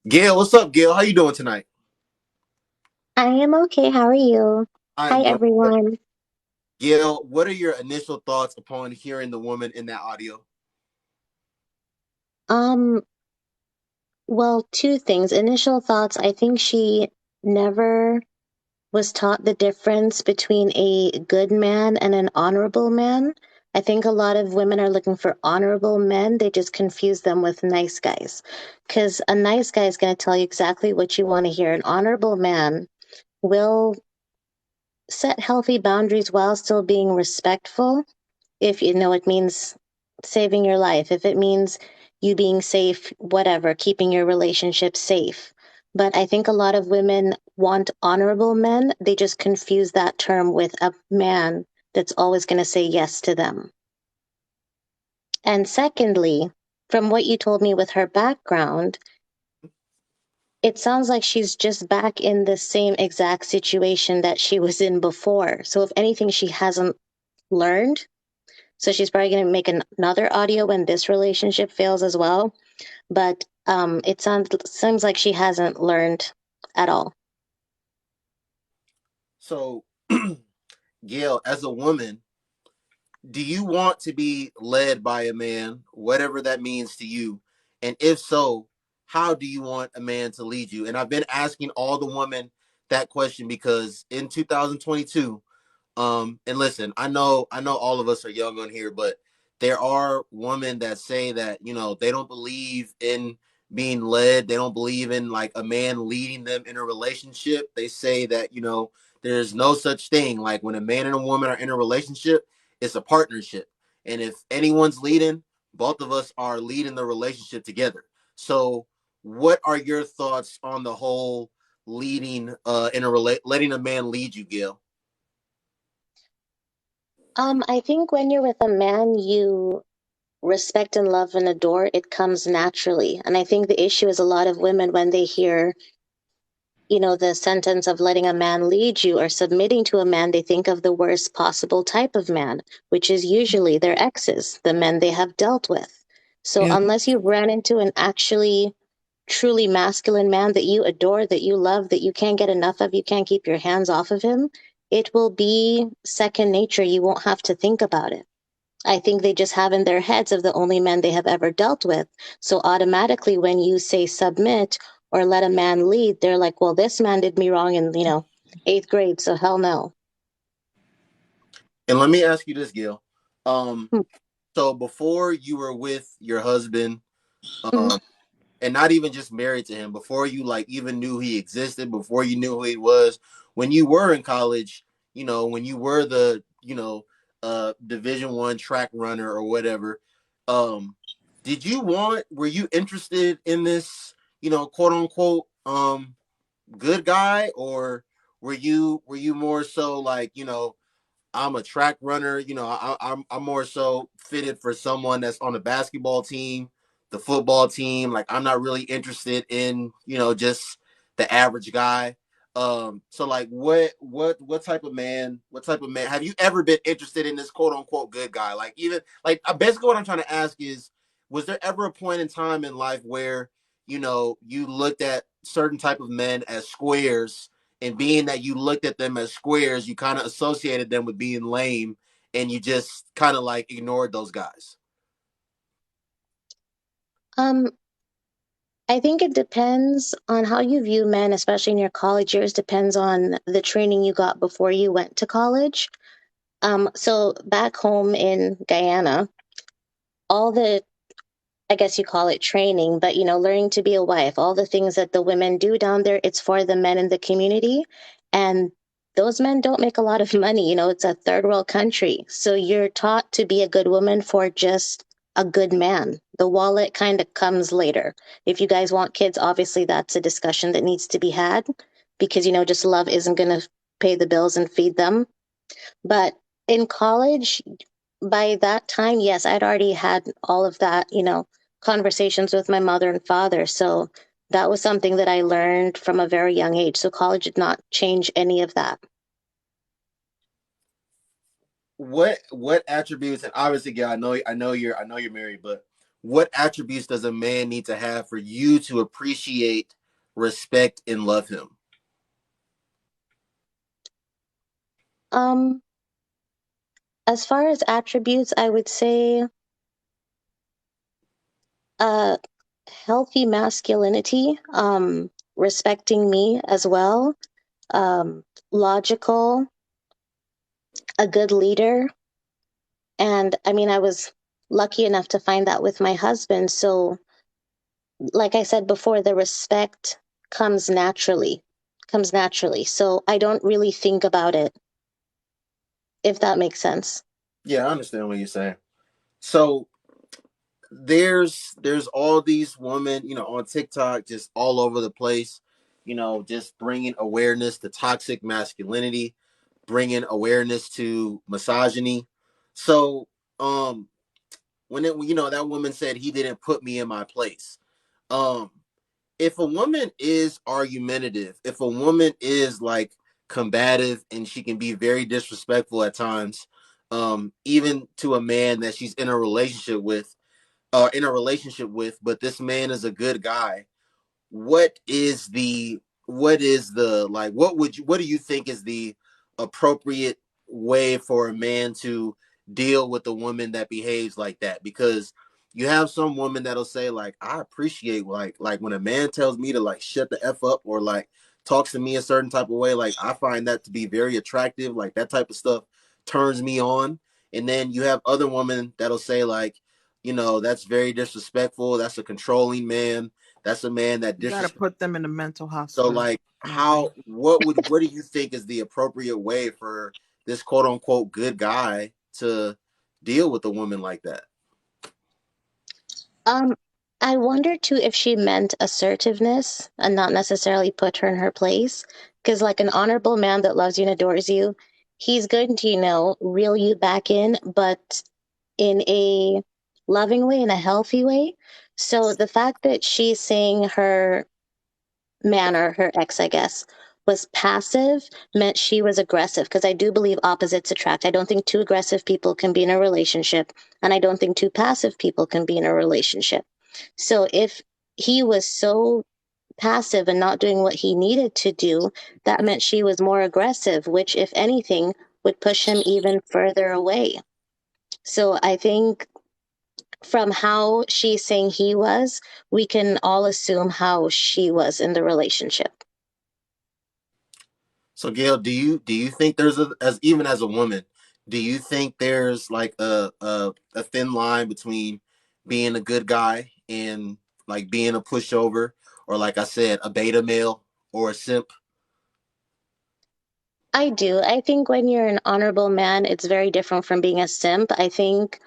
Gail, what's up, Gail? How you doing tonight? I am okay. How are you? I Hi, am doing good. everyone. Gail, what are your initial thoughts upon hearing the woman in that audio? Um, well, two things. Initial thoughts. I think she never was taught the difference between a good man and an honorable man. I think a lot of women are looking for honorable men. They just confuse them with nice guys. Because a nice guy is going to tell you exactly what you want to hear. An honorable man will set healthy boundaries while still being respectful if you know it means saving your life, if it means you being safe, whatever, keeping your relationship safe. But I think a lot of women want honorable men. They just confuse that term with a man that's always going to say yes to them. And secondly, from what you told me with her background, it sounds like she's just back in the same exact situation that she was in before. So, if anything, she hasn't learned. So she's probably going to make another audio when this relationship fails as well. But it seems like she hasn't learned at all. So, Gail, as a woman, do you want to be led by a man, whatever that means to you? And if so, how do you want a man to lead you? And I've been asking all the women that question because in 2022, and listen, I know all of us are young on here, but there are women that say that, they don't believe in being led. They don't believe in like a man leading them in a relationship. They say that, there's no such thing. Like when a man and a woman are in a relationship, it's a partnership. And if anyone's leading, both of us are leading the relationship together. So what are your thoughts on the whole leading in letting a man lead you, Gail? I think when you're with a man you respect and love and adore, it comes naturally. And I think the issue is a lot of women when they hear, the sentence of letting a man lead you or submitting to a man, they think of the worst possible type of man, which is usually their exes, the men they have dealt with. So Yeah. unless you ran into an actually truly masculine man that you adore, that you love, that you can't get enough of, you can't keep your hands off of him, it will be second nature. You won't have to think about it. I think they just have in their heads of the only men they have ever dealt with. So automatically, when you say submit or let a man lead, they're like, well, this man did me wrong in, eighth grade. So hell no. And let me ask you this, Gail. Um, Hmm. so before you were with your husband, Mhm. and not even just married to him, before you like even knew he existed, before you knew who he was, when you were in college, when you were the, Division 1 track runner or whatever, um, were you interested in this, quote unquote, good guy, or were you more so like, I'm a track runner. I'm more so fitted for someone that's on the basketball team, the football team. Like I'm not really interested in just the average guy. So like what type of man? What type of man have you ever been interested in this quote unquote good guy? Like even like basically what I'm trying to ask is, was there ever a point in time in life where you looked at certain type of men as squares, and being that you looked at them as squares, you kind of associated them with being lame, and you just kind of like ignored those guys? Um, I think it depends on how you view men, especially in your college years, depends on the training you got before you went to college. So back home in Guyana, all the I guess you call it training, but learning to be a wife, all the things that the women do down there, it's for the men in the community. And those men don't make a lot of money. It's a third world country. So you're taught to be a good woman for just a good man. The wallet kind of comes later. If you guys want kids, obviously that's a discussion that needs to be had because, just love isn't going to pay the bills and feed them. But in college, by that time, yes, I'd already had all of that, conversations with my mother and father. So that was something that I learned from a very young age. So college did not change any of that. What attributes, and obviously, yeah, I know you're married, but what attributes does a man need to have for you to appreciate respect and love him? Um, as far as attributes, I would say uh healthy masculinity, respecting me as well, logical, a good leader. And I mean, I was lucky enough to find that with my husband. So, like I said before, the respect comes naturally, comes naturally. So I don't really think about it, if that makes sense. Yeah, I understand what you're saying. So there's all these women, on TikTok, just all over the place, just bringing awareness to toxic masculinity, bringing awareness to misogyny. So, when that woman said he didn't put me in my place. Um, if a woman is argumentative, if a woman is like combative and she can be very disrespectful at times, even to a man that she's in a relationship with, but this man is a good guy, what is the what do you think is the appropriate way for a man to deal with a woman that behaves like that? Because you have some women that'll say like, I appreciate like when a man tells me to like shut the f up, or like talks to me a certain type of way, like I find that to be very attractive, like that type of stuff turns me on. And then you have other women that'll say like, that's very disrespectful, that's a controlling man, that's a man that You got to disrespects. put them in a mental So hospital, like, Marty. what do you think is the appropriate way for this quote unquote good guy to deal with a woman like that? Um, I wonder too if she meant assertiveness and not necessarily put her in her place. Because, like an honorable man that loves you and adores you, he's going to, reel you back in, but in a loving way, in a healthy way. So the fact that she's saying her man, or her ex, I guess, was passive meant she was aggressive, because I do believe opposites attract. I don't think two aggressive people can be in a relationship, and I don't think two passive people can be in a relationship. So if he was so passive and not doing what he needed to do, that meant she was more aggressive, which, if anything, would push him even further away. So I think from how she's saying he was, we can all assume how she was in the relationship. So Gail, do you think there's as even as a woman, do you think there's like a thin line between being a good guy and like being a pushover, or like I said, a beta male or a simp? I do. I think when you're an honorable man, it's very different from being a simp. I think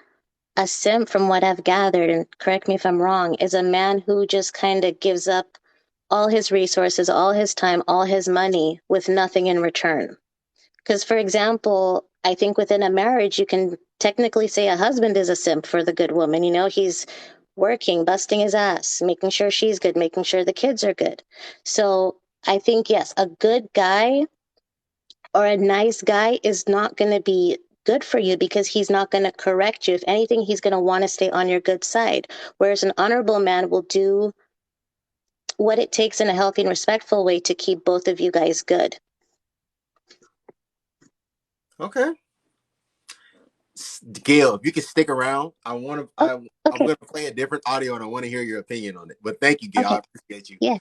a simp, from what I've gathered, and correct me if I'm wrong, is a man who just kind of gives up all his resources, all his time, all his money with nothing in return. Because, for example, I think within a marriage, you can technically say a husband is a simp for the good woman. He's working, busting his ass, making sure she's good, making sure the kids are good. So I think, yes, a good guy or a nice guy is not going to be good for you, because he's not going to correct you. If anything, he's going to want to stay on your good side. Whereas an honorable man will do what it takes in a healthy and respectful way to keep both of you guys good. Okay. Gail, if you can stick around, I want to. Oh, I'm okay. going to play a different audio, and I want to hear your opinion on it. But thank you, Gail. I Okay. appreciate you. Yeah.